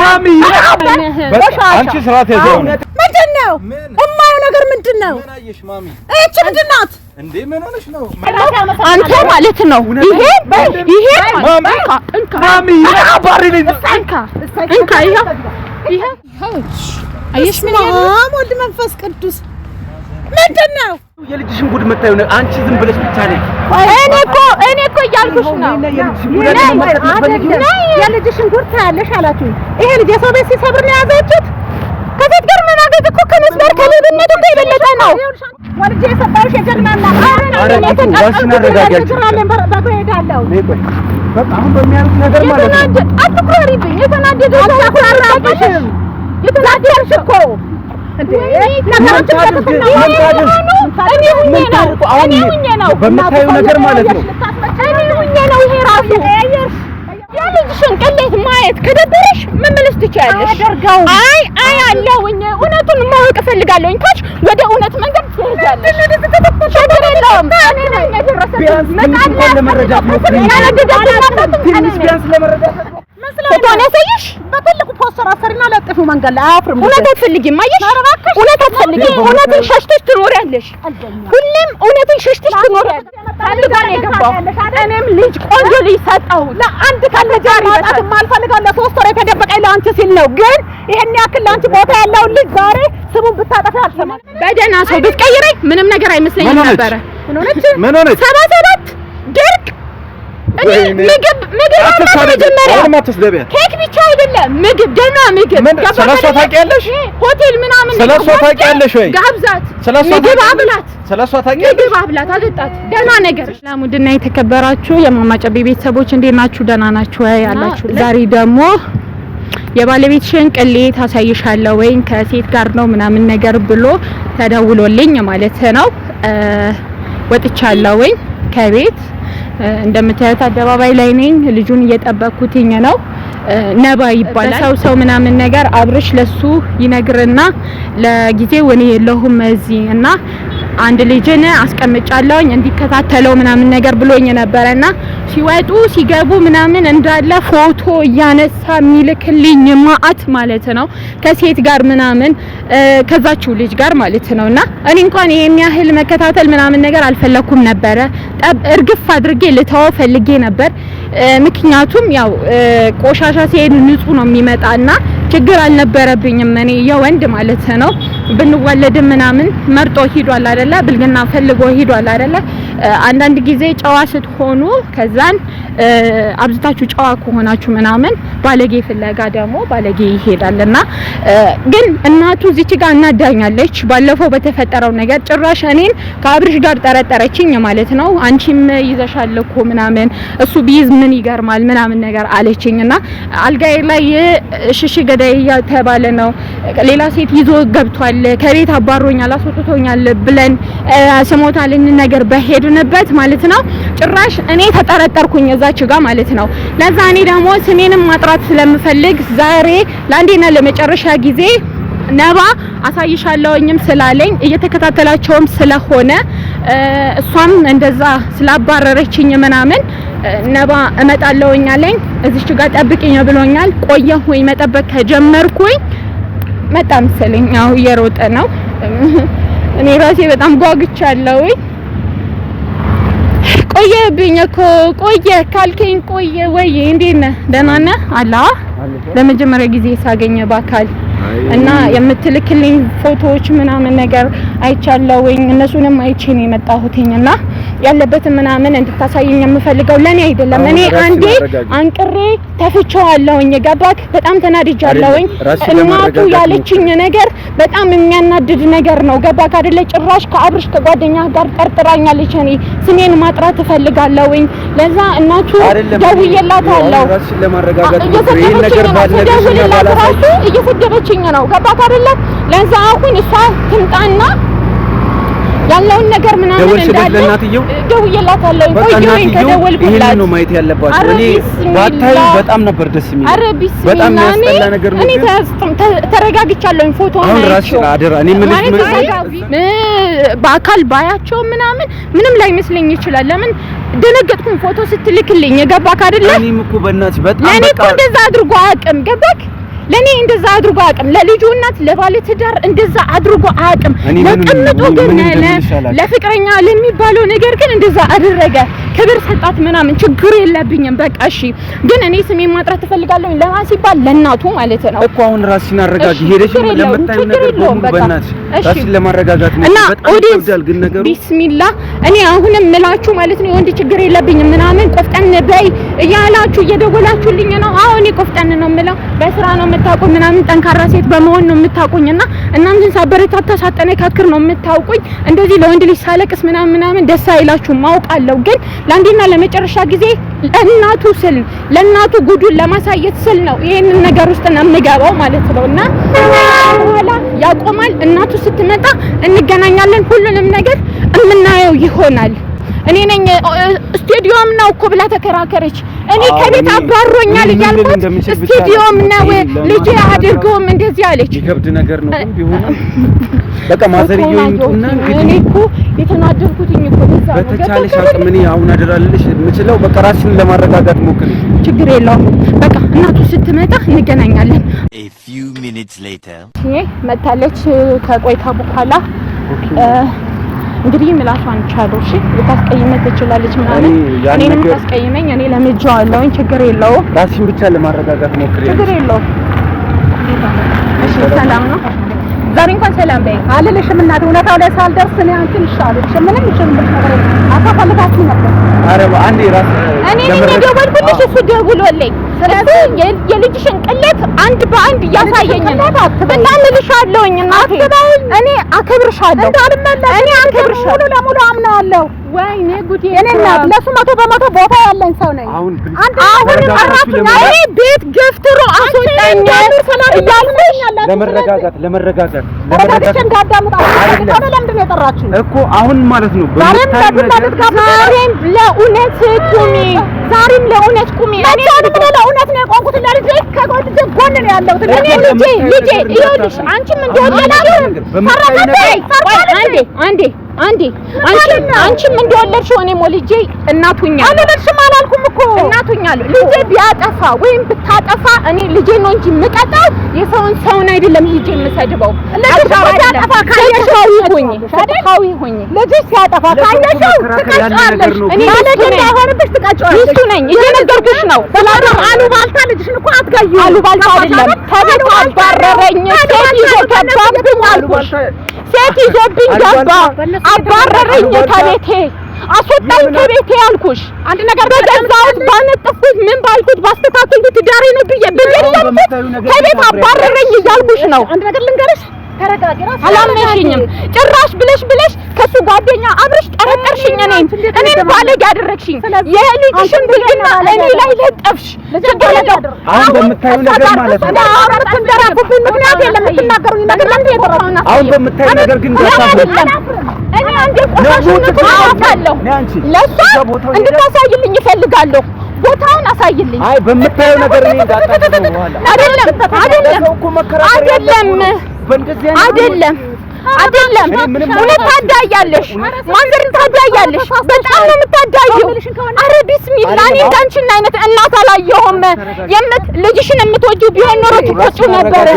ማሚ አንቺ ስራት ያዘው ምንድነው እማየው ነገር ምንድነው ምን አየሽ ማሚ እቺ ምንድናት እንዴ ምን ሆነሽ ነው አንተ ማለት ነው ይሄ ማሚ አባሪልኝ ይሄ አየሽ ምን ወልድ መንፈስ ቅዱስ ምንድነው የልጅሽን ጉድ መታዩ አንቺ ዝም ብለሽ ብቻ ነኝ እኔ እኮ እያልኩሽ ነው የልጅሽን ጉድ ታያለሽ አላችሁ ይሄ ልጅ የሰው ቤት ሲሰብር ነው ያዘችት ከዚህ ጋር መናገር እኮ ከመስበር ከልብነት እኮ የበለጠ ነው ወልጄ የሰባሽ የጀግናና አሁን በሚያልቅ ነገር ማለት ነው አትኩራሪብኝ የተናደደው አትኩራራብሽም የተናደድሽ እኮ እንዴ በምታዩ ነገር ማለት ነው ይሄ ራሱ የልጅሽን ቅሌት ማየት ከደበረሽ መመለስ ትችያለሽ አይ አለውኝ እውነቱን ማወቅ እፈልጋለሁኝ ካች ወደ እውነት መንገድ ትሄጃለሽ ችግር የለውም ፎቶን ያሳይሽ በትልቁ ፖስተር አሰሪና ለጥፉ መንገድ ላይ አፍርም እውነት አትፈልጊም አየሽ እውነት አትፈልጊም እውነትን ሸሽተሽ ትኖሪያለሽ ሁሌም እውነትን ሸሽተሽ ትኖሪያለሽ ታልጋን የገባው እኔም ልጅ ቆንጆ ልጅ ሰጠው ለአንድ ካለ ጃሪ ማጣት ማልፈልጋው ለሶስት ወር የተደበቀኝ ለአንቺ ሲል ነው ግን ይሄን ያክል ለአንቺ ቦታ ያለው ልጅ ዛሬ ስሙን ብታጠፋ አልሰማም በደህና ሰው ብትቀይረኝ ምንም ነገር አይመስለኝም ነበር ምን ሆነች 77 ድርቅ ምግብ ኬክ ብቻ አይደለም ምግብ ደህና ምግብ ስለሷ ታውቂያለሽ ሆቴል ምናምን ስለሷ ታውቂያለሽ ወይ ጋብዛት ምግብ አብላት ስለሷ ታውቂያለሽ ምግብ አብላት አጠጣት ደህና ነገር ሰላሙድና የተከበራችሁ የማማጨቤ ቤተሰቦች እንዴት ናችሁ ደህና ናችሁ ወይ አላችሁ ዛሬ ደግሞ የባለቤትሽን ቅሌት አሳይሻለሁ ወይ ከሴት ጋር ነው ምናምን ነገር ብሎ ተደውሎልኝ ማለት ነው ወጥቻለሁ ወይ ከቤት እንደምታዩት አደባባይ ላይ ነኝ ልጁን እየጠበቅኩትኝ ነው ነባ ይባላል ሰው ምናምን ነገር አብርሽ ለሱ ይነግርና ለጊዜው እኔ የለሁም እዚህ እና አንድ ልጅን አስቀምጫለሁኝ እንዲከታተለው ምናምን ነገር ብሎኝ ነበርና ሲወጡ ሲገቡ ምናምን እንዳለ ፎቶ እያነሳ ሚልክልኝ ማአት ማለት ነው ከሴት ጋር ምናምን ከዛችው ልጅ ጋር ማለት ነውና እኔ እንኳን ይሄን ያህል መከታተል ምናምን ነገር አልፈለኩም ነበር እርግፍ አድርጌ ልተው ፈልጌ ነበር ምክንያቱም ያው ቆሻሻ ሲሄድ ንጹህ ነው የሚመጣና ችግር አልነበረብኝም እኔ የወንድ ማለት ነው ብንወለድ ምናምን መርጦ ሄዷል አይደለ ብልግና ፈልጎ ሄዷል አይደለ አንዳንድ ጊዜ ጨዋ ስትሆኑ ከዛን አብዝታችሁ ጨዋ ከሆናችሁ ምናምን ባለጌ ፍለጋ ደግሞ ባለጌ ይሄዳልና ግን እናቱ እዚች ጋር እናዳኛለች ባለፈው በተፈጠረው ነገር ጭራሽ እኔን ከአብርሽ ጋር ጠረጠረችኝ ማለት ነው አንቺም ይዘሻል እኮ ምናምን እሱ ቢይዝ ምን ይገርማል ምናምን ነገር አለችኝና አልጋዬ ላይ ሽሽ ገዳይ ተባለ ነው ሌላ ሴት ይዞ ገብቷል ከቤት አባሮኛል አስወጥቶኛል ብለን ስሞታልን ነገር በሄድንበት ማለት ነው ጭራሽ እኔ ተጠረጠርኩኝ እዛች ጋር ማለት ነው ለዛ እኔ ደግሞ ስሜንም ማጥራት ስለምፈልግ ዛሬ ለአንዴና ለመጨረሻ ጊዜ ነባ አሳይሻለሁኝም ስላለኝ እየተከታተላቸውም ስለሆነ እሷም እንደዛ ስላባረረችኝ ምናምን ነባ እመጣለሁኝ አለኝ እዚች ጋር ጠብቂኝ ብሎኛል ቆየሁኝ መጠበቅ ከጀመርኩኝ መጣ መሰለኝ አው እየሮጠ ነው እኔ ራሴ በጣም ጓግቻለሁ ቆየብኝ እኮ ቆየ ካልከኝ ቆየ ወይ እንዴት ነህ ደህና ነህ አላ ለመጀመሪያ ጊዜ ሳገኘ ባካል እና የምትልክልኝ ፎቶዎች ምናምን ነገር አይቻለሁኝ እነሱንም አይቼ ነው የመጣሁትኝና ያለበት ምናምን እንድታሳየኝ የምፈልገው ለኔ አይደለም እኔ አንዴ አንቅሬ ተፍቼዋለሁኝ ገባክ በጣም ተናድጃለሁኝ እናቱ ያለችኝ ነገር በጣም የሚያናድድ ነገር ነው ገባክ አይደለ ጭራሽ ከአብርሽ ከጓደኛ ጋር ጠርጥራኛለች እኔ ስሜን ማጥራት እፈልጋለሁኝ ለዛ እናቱ ደውዬላታለሁ ይሄን ነገር ባለበት እየሰደበችኝ ነው ገባክ አይደለ ለዛ አሁን እሷ ትምጣና ያለውን ነገር ምናምን እንዳለ ደውዬላታለሁ። ቆየሁኝ ከደወልኩላት ይሄን ነው ማየት ያለባችሁ። እኔ ባታይ በጣም ነበር ደስ የሚል በጣም ያስጠላ ነገር ነው። እኔ ተረጋግቻለሁ። ፎቶ አሁን ራስሽ አደራ እኔ በአካል ባያቸው ምንም ላይ መስለኝ ይችላል። ለምን ደነገጥኩኝ ፎቶ ስትልክልኝ የገባክ አይደለ? እኔም እኮ በእናትሽ በጣም ለኔ እኮ እንደዛ አድርጎ አያውቅም። ገባክ? ለኔ እንደዛ አድርጎ አያውቅም። ለልጁ እናት ለባለ ትዳር እንደዛ አድርጎ አያውቅም። ለቀምጦ ግን ለፍቅረኛ ለሚባለው ነገር ግን እንደዛ አደረገ። ክብር ሰጣት ችግር የለብኝም። በቃ እሺ። ግን እኔ ስሜን ማጥራት ትፈልጋለሁ ለማን ሲባል ለእናቱ ማለት ነው እኮ። አሁን ራስሽን አረጋጊ። ሄደሽ ለምታዩ ነገር በሙሉ በእናትሽ ራስሽን ለማረጋጋት ነው። በጣም ይከብዳል ግን ነገሩ። ቢስሚላህ እኔ አሁንም ምላችሁ ማለት ነው የወንድ ችግር የለብኝም ቆፍጠን በይ እያላችሁ እየደወላችሁልኝ ነው። አሁን እኔ ቆፍጠን ነው የምለው በስራ ነው የምታውቁኝ ጠንካራ ሴት በመሆን ነው የምታውቁኝና እናንተን ሳበረታታ ሳጠነካክር ነው የምታውቁኝ። እንደዚህ ለወንድ ልጅ ሳለቅስ ደስ አይላችሁም ማውቃለሁ። ግን ለአንዴና ለመጨረሻ ጊዜ ለእናቱ ጉዱን ለማሳየት ስል ነው ይሄንን ነገር ውስጥ ነው የምገባው ማለት ነውና በኋላ ያቆማል። እናቱ ስትመጣ እንገናኛለን። ሁሉንም ነገር የምናየው ይሆናል። እኔ ነኝ ስቴዲዮም ነው እኮ ብላ ተከራከረች። እኔ ከቤት አባሮኛል እያልኩት ስቴዲዮም ነው ልጅ አድርገውም እንደዚህ አለች። ይከብድ ነገር ነው ግን ቢሆንም በቃ ማዘርየው ይምጡና እንግዲህ እኔ እኮ የተናደርኩትኝ እኮ በተቻለሽ አቅም እኔ አሁን አደራልሽ የምችለው በቃ ራስሽን ለማረጋጋት ሞክሪ። ችግር የለውም በቃ እናቱ ስትመጣ እንገናኛለን። A few minutes later መታለች ከቆይታ በኋላ እንግዲህ ምላሷን ቻለው። እሺ ልታስቀይመኝ ትችላለች እኔንም ታስቀይመኝ። እኔ ለምጄዋለሁኝ። ችግር የለውም። ራስሽን ብቻ ለማረጋጋት ሞክሪ። ችግር የለውም። እሺ ሰላም ነው። ዛሬ እንኳን ሰላም በይ አልልሽም እናቴ። እውነታው ላይ ሳልደርስ እኔ አንቺን ይሻልሽ ምንም ይችላል ነገር አታፈልጋችሁ ነበር። ኧረ አንዴ ራስ እኔ ደወልኩልሽ እሱ ደውሎልኝ። ስለዚህ የልጅሽን ቅሌት አንድ በአንድ እያሳየኝ ነው። በጣም እልሻለሁኝ እናቴ። እኔ አከብርሻለሁ። እኔ አከብርሻለሁ። ሙሉ ለሙሉ አምናለሁ። ወይኔ ጉዴ! እኔ እናት ለሱ 100% ቦታ ያለኝ ሰው ነኝ። አሁን እኔ ቤት ገፍትሮ አስወጣኝ እያልኩኝ ለመረጋጋት ለምንድን ነው የጠራችኝ እኮ አሁን ማለት ነው። ዛሬም ለእውነት ቁሚ። እኔ ለእውነት ነው የቆምኩት። ለልጄ ጎን ነው ያለሁት። እኔ ልጄ ይኸውልሽ አንቺም አንቺም እንደወለድሽው እኔም ወልጄ እናቱኛለሁ። አልወለድሽም አላልኩም እኮ እናቱኛለሁ። ልጄ ቢያጠፋ ወይም ብታጠፋ እኔ ልጄ ነው እንጂ የምቀጣው ሰውን አይደለም። ልጄ የምሰድበው ሲያጠፋ ካየሽው ልጅሽ ሲያጠፋ ካየሽው ትቀጫለሽ። እኔ ባለጌ አይሆንብሽ ትቀጫለሽ። ሚስቱ ነኝ እየነገርኩሽ ነው። ሰላም አሉባልታ ልጅሽን እኮ አትገዢው። አሉባልታ አይደለም ከቤት አባረረኝ። ሴት ይዞ ገባብኝ አልኩሽ። ሴት ይዞብኝ ገባ አባረረኝ። ከቤቴ አስወጣኝ ከቤቴ አልኩሽ። አንድ ነገር በገዛሁት ባነጠፍኩት ምን ባልኩት ባስተካከልኩት ትዳሬ ነው ብዬ ብየለምኩት ከቤት አባረረኝ እያልኩሽ ነው። አንድ ነገር ልንገርሽ ተረጋጊ። አላመንሽኝም። ጭራሽ ብለሽ ከሱ ጓደኛ አብረሽ ጠረጠርሽኝ። እኔን ባለጌ አደረግሽኝ። የልጅሽን ብልግና እኔ ላይ ለጠፍሽ። አሁን በምታዩ ነገር ማለት ነው። አትንደራኩብኝ። ምክንያት የለም የምትናገሩኝ ነገር ለምን የጠራችሁኝ? አሁን በምታዩ ነገር ግን እኔ አንዴ ቆሻሽነቱን አውቃለሁ። ለእሷ እንድታሳይልኝ ይፈልጋለሁ። ቦታውን አሳይልኝ። አይ በምታየው ነገር እኔ እንዳታደርገው አይደለም እውነት ታዳያለሽ። ማንዘርን ታዳያለሽ። በጣም ነው የምታዳየው። አረ ቢስሚላ እኔ እንዳንቺን አይነት እናት አላየሁም። ልጅሽን የምትወጂው ቢሆን ኖሮ ትቆጪው ነበረ።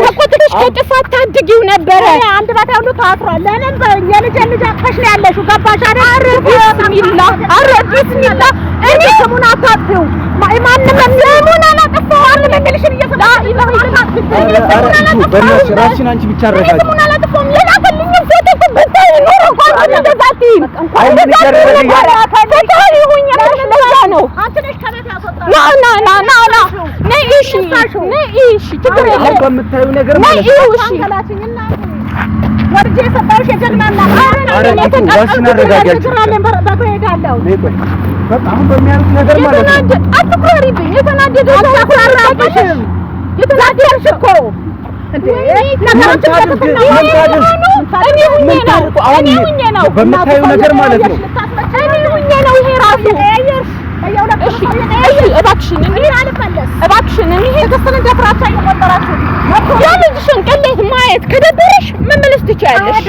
ተቆጥተሽ ከጥፋት ታድጊው ነበረ። አንድ ባታ ሁሉ ታስሯል። ለምን የልጅ አቅፈሽ ነው ያለሽው? ገባሽ አይደል? አረ ቢስሚላ እኔ ስሙን አታጥፊው። ማንም ስሙን አላጠፋው። አንድ መንገድሽን እየፈታ ራስሽን አንቺ ብቻ አረጋጊ። ስሙን አላጠፋውም። የላከልኝ ፎቶ ብታይ ኖሮ እንኳን እንደዛቲ ነው። አንቺ ነሽ ከቤት ያስወጣው። ና ነይ እሺ ችግር የለም። በምታዩ ነገር ማለት ነው። አንገላችኝና ወርጄ ሰጣሽ የጀልማና ራስሽን አረጋጊ። በቃ አሁን በሚያሩት ነገር ማለት ነው። አትኩራሪብኝ። የተናደደሽ እኮ በምታዩ ነገር ማለት ነው። ይሄ ራሱ እባክሽን የልጅሽን ቅሌት ማየት ከደበረሽ መመለስ ትችያለሽ።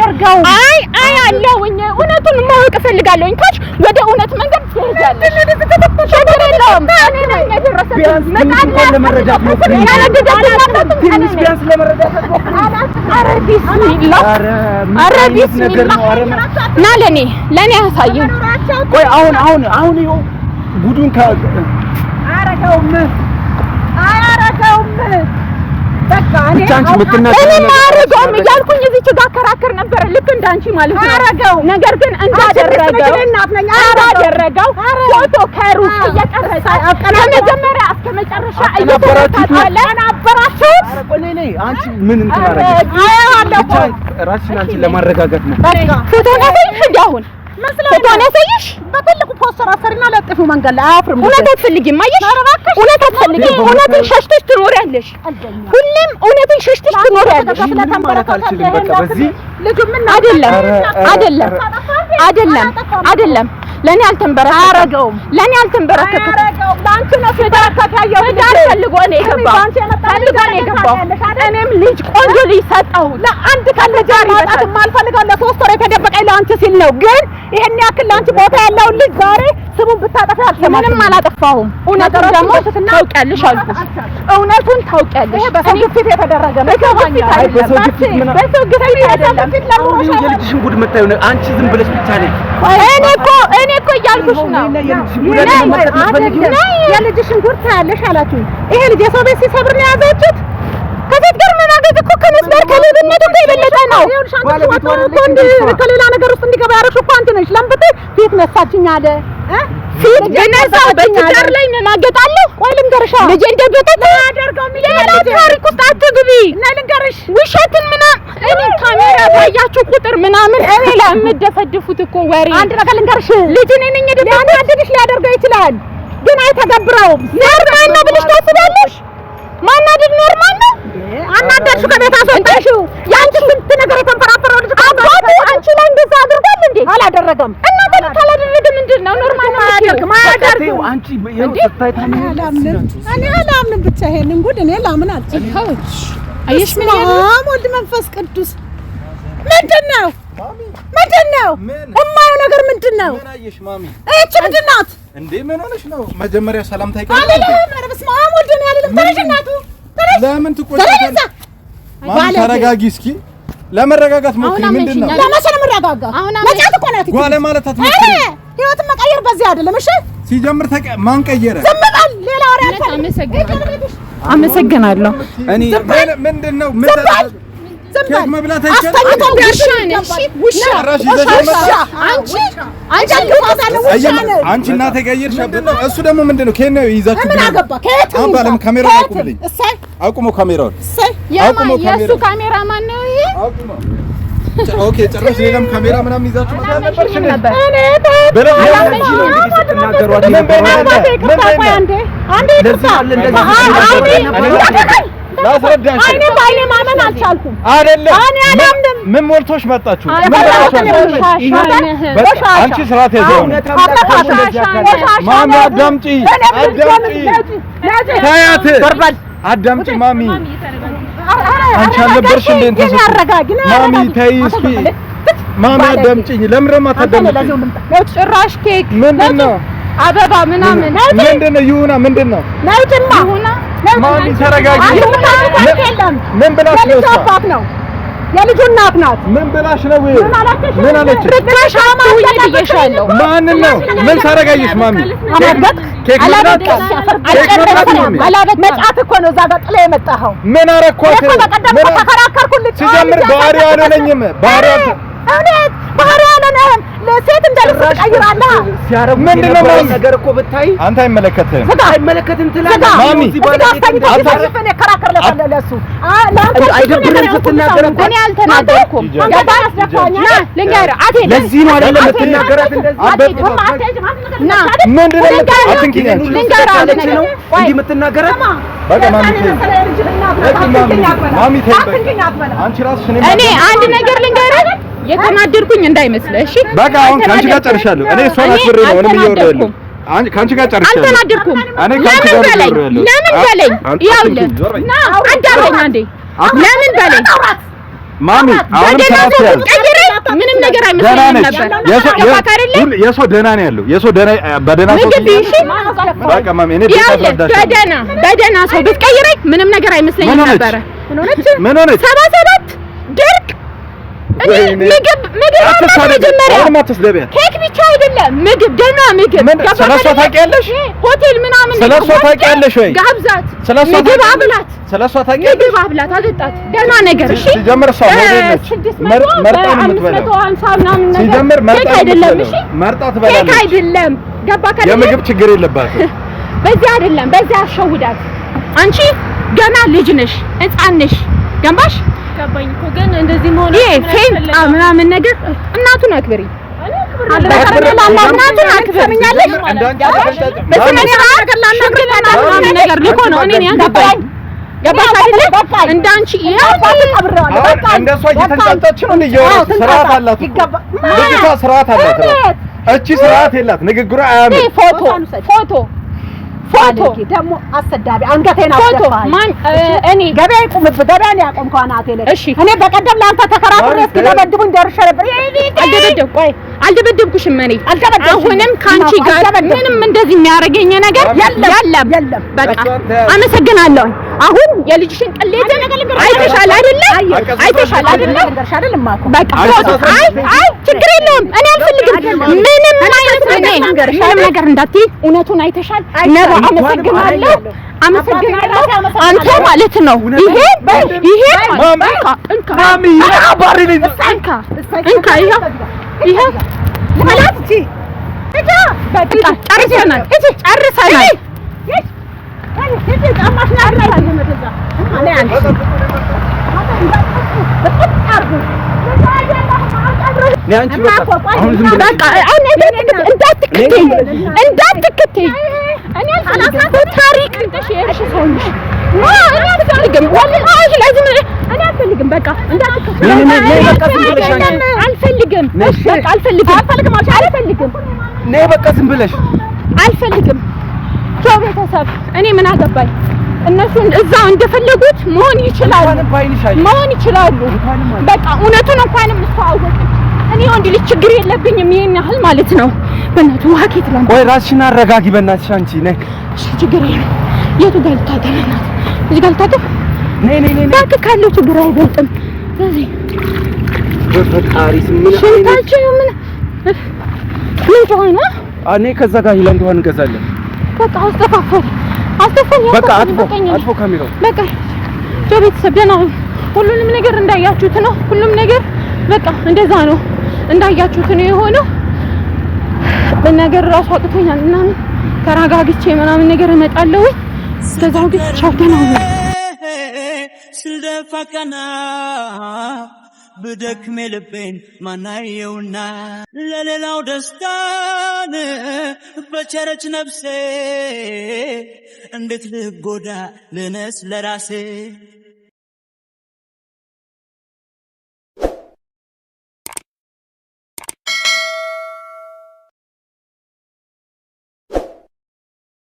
አይ አለውኝ እውነቱን ማወቅ እፈልጋለሁኝ ካልሽ ወደ እውነት መንገድ ትሄጃለሽ። ችግር የለውም። ና ለኔ ያሳየኝ። ቆይ አሁን ይኸው ጉዱን አያረገውም። በቃ አንቺ አያረገውም እያልኩኝ እዚች ጋር ከራከር ነበር ልክ እንዳንቺ ማለት ነው። ነገር ግን እንዳደረገው ፎቶ ከሩቅ እየቀረጸ ከመጀመሪያ እስከ መጨረሻ እየተከታተለ አናበራችሁ። አንቺ ምን እንትን አደረገ? ራስሽን አንቺ ለማረጋጋት ነው። በቃ ፎቶ ነሽ አሁን ፎቶን ያሳይሽ። በትልቁ ፖስተር አሰሪና ለጥፊው መንገድ ላይ አያፍርም። እውነት አትፈልጊም። አየሽ፣ እውነት አትፈልጊም። እውነትን ሸሽተሽ ትኖሪያለሽ። ሁሌም እውነትን ሸሽተሽ ትኖሪያለሽ። አይደለም ለኔ አልተንበረከከም። ለአንቺ ነው የተረከከ። ፈልጎ ነው የገባው። እኔም ልጅ ቆንጆ ልጅ ሰጠው ለአንድ ከለጃሪ ማጣት ማልፈልገው ለሶስት ወር የተደበቀኝ ለአንቺ ሲል ነው። ግን ይሄን ያክል ለአንቺ ቦታ ያለው ልጅ ዛሬ ስሙን ብታጠፋ ምንም አላጠፋሁም። እውነቱን ደግሞ ታውቂያለሽ አልኩሽ። እውነቱን ታውቂያለሽ። በሰው ግፊት የተደረገ ነው። በሰው ግፊት አይደለም። የልጅሽን ጉድ መታዩ ነው። አንቺ ዝም ብለሽ ብቻ ነኝ። እኔ እኮ እያልኩሽ ነው። የልጅሽን ጉድ ታያለሽ አላችሁ። ይሄ ልጅ የሰው ቤት ሲሰብር ነው ያዘችት። ከሴት ጋር መናገር እኮ ከመስበር ከሌብነት እኮ የበለጠ ነው። ከሌላ ነገር ውስጥ እንዲገባ ያደረግሽው እኮ አንቺ ነሽ። ለምብት ፊት ነሳችኝ አለ ፊት በነሳው በትዳር ላይ መማገጣለሁ። ቆይ ልንገርሽ፣ ልጄ እንደበተት ያደርገው ሌላ ታሪክ ውስጥ አትግቢ እና ልንገርሽ፣ ውሸትን ምናምን እኔ ካሜራ ባያችሁ ቁጥር ምናምን እኔ ላይ የምትደፈድፉት እኮ ወሬ። አንድ ነገር ልንገርሽ፣ ልጅ እኔ ነኝ ያናደድሽ ሊያደርገው ይችላል፣ ግን አይተገብረውም። ኖርማል ነው ብለሽ ታስባለሽ? ማናደድ ኖርማል ነው? አናደድሽው፣ ከቤት አስወጣሽው። ያንቺ ስንት ነገር የተንፈራፈረው ልጅ አባቱ አንቺ ላይ እንደዛ አድርጓል እንዴ? አላደረገም። እና ታዲያ ካላደረገ ምንድን ነው ኖርማል ነው? አያደርግም። አንቺ እኔ አላምንም። ብቻ ይሄንን ጉድ እኔ ላምን አልችልም። አየሽ ምን ወልድ መንፈስ ቅዱስ ምንድነው? እማየው ነገር ምንድነው? ምን አየሽ ማሚ? እቺ ምንድን ናት እንዴ? ምን ሆነሽ ነው? መጀመሪያ ሰላምታ በስመ አብ ወልድ ነው ያለልም። ተነሽ እናቱ ተነሽ። ለምን ትቆጣለሽ? ማሚ ተረጋጊ እስኪ። ለመረጋጋት ሞክሪ። ምንድነው? ለመቼ ነው የምረጋጋው? መጫት እኮ ናት። ጓለ ማለት አትሞክሪ። ህይወትን መቀየር በዚህ አይደለም። እሺ ሲጀምር ማን ቀየረ? ዝም በል። ሌላ ወሬ አመሰግናለሁ። እኔ ምንድነው? ኬክ መብላት አንቺ እናቴ ቀየርሽብን ነው። እሱ ደግሞ ምንድነው? ኬክ ነው ይዛችሁ አባለም ካሜራውን አቁምልኝ። አቁሞ ካሜራውን የሱ ካሜራ ማን ነው ይሄ? ኦኬ ጨረሽ። ሌላም ካሜራ ምናምን ይዛችሁ ነበር። ላስረዳሽ። አይኔ ማመን አልቻልኩም። አይደለም እኔ አላምንም። ምን ሞልቶሽ መጣችሁ? አንቺ ስርዓት ያዘው። ማሚ አዳምጪ፣ ታያት አዳምጪ ማሚ። አንቺ አልነበርሽ እንዴ? ማሚ ተይ እስኪ ማሚ አዳምጪኝ። ለምን አታዳምጪኝ? ጭራሽ ኬክ ምንድነው? አበባ ምናምን ምንድነው? ይሁና ምንድነው? ነውጥማ ማሚ ተረጋጊ። ምን ብላሽ ነው? አባት ነው የልጁ እናት ናት። ምን ብላሽ ነው? ምን አለች? ብዬሻለሁ። ማን ነው? ምን ታረጋይሽ ማሚ? ኬክ መብላት መጫት እኮ ነው። እዛ ጋር ጥላ የመጣኸው ምን አረኳት? ተከራከርኩልኝ። ሲጀምር ባህሪ አልሆነኝም። ባህሪ እውነት ባህሪ አልሆነህም። ሴት እንደልስ ትቀይራለህ። ምንድነው ነገር እኮ ብታይ አንተ አይመለከትህም ትላለህ። ማሚ አይደብርም ስትናገር እኮ እኔ አልተናገርኩም። ለዚህ ነው አይደለም የምትናገራት እንደዚህ ምንድነው አትንኪኝ እንዲህ የምትናገራት በቃ ማሚ ተይ አንቺ ራስሽ እኔ አንድ ነገር ልንገርህ የተናደድኩኝ እንዳይመስልህ እሺ በቃ አሁን ካንቺ ጋር ጨርሻለሁ እኔ እሷን አክብሬ ነው እኔም እየወረድኩ ካንቺ ጋር ጨርሻለሁ አልተናደድኩም እኔ ካንቺ ጋር እየወረድኩ ለምን በለኝ ይኸውልህ አዳረኝ አንዴ ለምን በለኝ ማሚ አሁን ተናስተያል ምንም ነገር አይመስልም ነበር የሰው ደህና ነው ያለው የሰው ደህና በደህና ሰው በቃ ማሚ እኔ በደህና ሰው ብትቀይረኝ ምንም ነገር አይመስለኝም ነበር ምን ሆነች 77 ድርቅ ምግብ ኬክ ብቻ አይደለም ምግብ ደህና ምግብ ስለሷ ታውቂያለሽ ሆቴል ምናምን ስለሷ ታውቂያለሽ ወይ ጋብዛት ምግብ አብላት ስለሷ ታውቂያለሽ ምግብ አብላት አጠጣት ደህና ነገር እሺ ሲጀምር ሰው ነች መርጣ የምትበላው ሲጀምር መርጣ አይደለም እሺ መርጣ ትበላለች ኬክ አይደለም ገባህ የምግብ ችግር የለባትም በዚህ አይደለም በዚህ አሸውዳት አንቺ ገና ልጅ ነሽ ሕፃን ነሽ ገባሽ ገባኝ እኮ ግን እንደዚህ መሆን ፌንጣ ምናምን ነገር እናቱን አክብሪ እናቱን አክብሪኛለሽ ነገር ልኮ ነው እኔ ያንገባኝ ገባሽ አይደለ እንዳንቺ እንደሷ እየተንጫጫች ነው እየወራች ስርዓት አላት ልጅቷ ስርዓት አላት እቺ ስርዓት የላት ንግግሯ አያምር ፎቶ ደግሞ አሰዳቢ አንገቴን አውጥቷል እኔ ገበያ ይቁምብ ገበያን ያቆምከው አናቴ ላይ እኔ በቀደም ላንተ ተከራክሬ እስኪደበድቡኝ ደርሼ ነበር አልደበደብኩሽም እኔ አሁንም ካንቺ ጋር ምንም እንደዚህ የሚያረገኝ ነገር የለም በቃ አመሰግናለሁ አሁን የልጅሽን ቅሌት አይተሻል አይደለ በቃ አይ ችግር የለውም እኔ አልፈልግም ምንም አይነት ነገር እንዳትዪ እውነቱን አይተሻል አመሰግናለሁ አንተ ማለት ነው ይሄ ማሚ አባሪልኝ እንካ ይሄ ማለት እቺ በቃ ጨርሰናል እንዳትከተይ እኔ ታሪክ እሺ ሰውሽ አልፈልግም በቃ አልፈልግም ቤተሰብ እኔ ምን አገባኝ እነሱ እዛው እንደፈለጉት መሆን ይችላሉ በቃ እውነቱን እንኳንም ተዋወቅ እኔ ወንድ ልጅ ችግር የለብኝም ይሄን ያህል ማለት ነው በእናቱ ዋኬት ላም ቆይ ራስሽን አረጋጊ በእናትሽ አንቺ ነይ ችግር የለም የቱ ጋር ልታጠናት እዚህ ጋር ልታጠፍ ነይ ባክ ካለው ችግር አይበልጥም እዚህ በፈጣሪስ ምን ሽንታችሁ ምን ሆነ እኔ ከዛ ጋር ሂላንድ ውሃ እንገዛለን በቃ አስተፋፈር በቃ አጥፎ ካሜራው በቃ ቤተሰብ ደህና ሁሉንም ነገር እንዳያችሁት ነው ሁሉም ነገር በቃ እንደዛ ነው እንዳያችሁት ነው የሆነው በነገር ራሱ አጥቶኛል እና ተረጋግቼ ምናምን ነገር እመጣለሁ እስከዛው ግን ቻው ደህና ሁኑ ስለፋቀና ብደክሜ ልቤን ማናየውና ለሌላው ደስታን በቸረች ነፍሴ እንዴት ልጎዳ ልነስ ለራሴ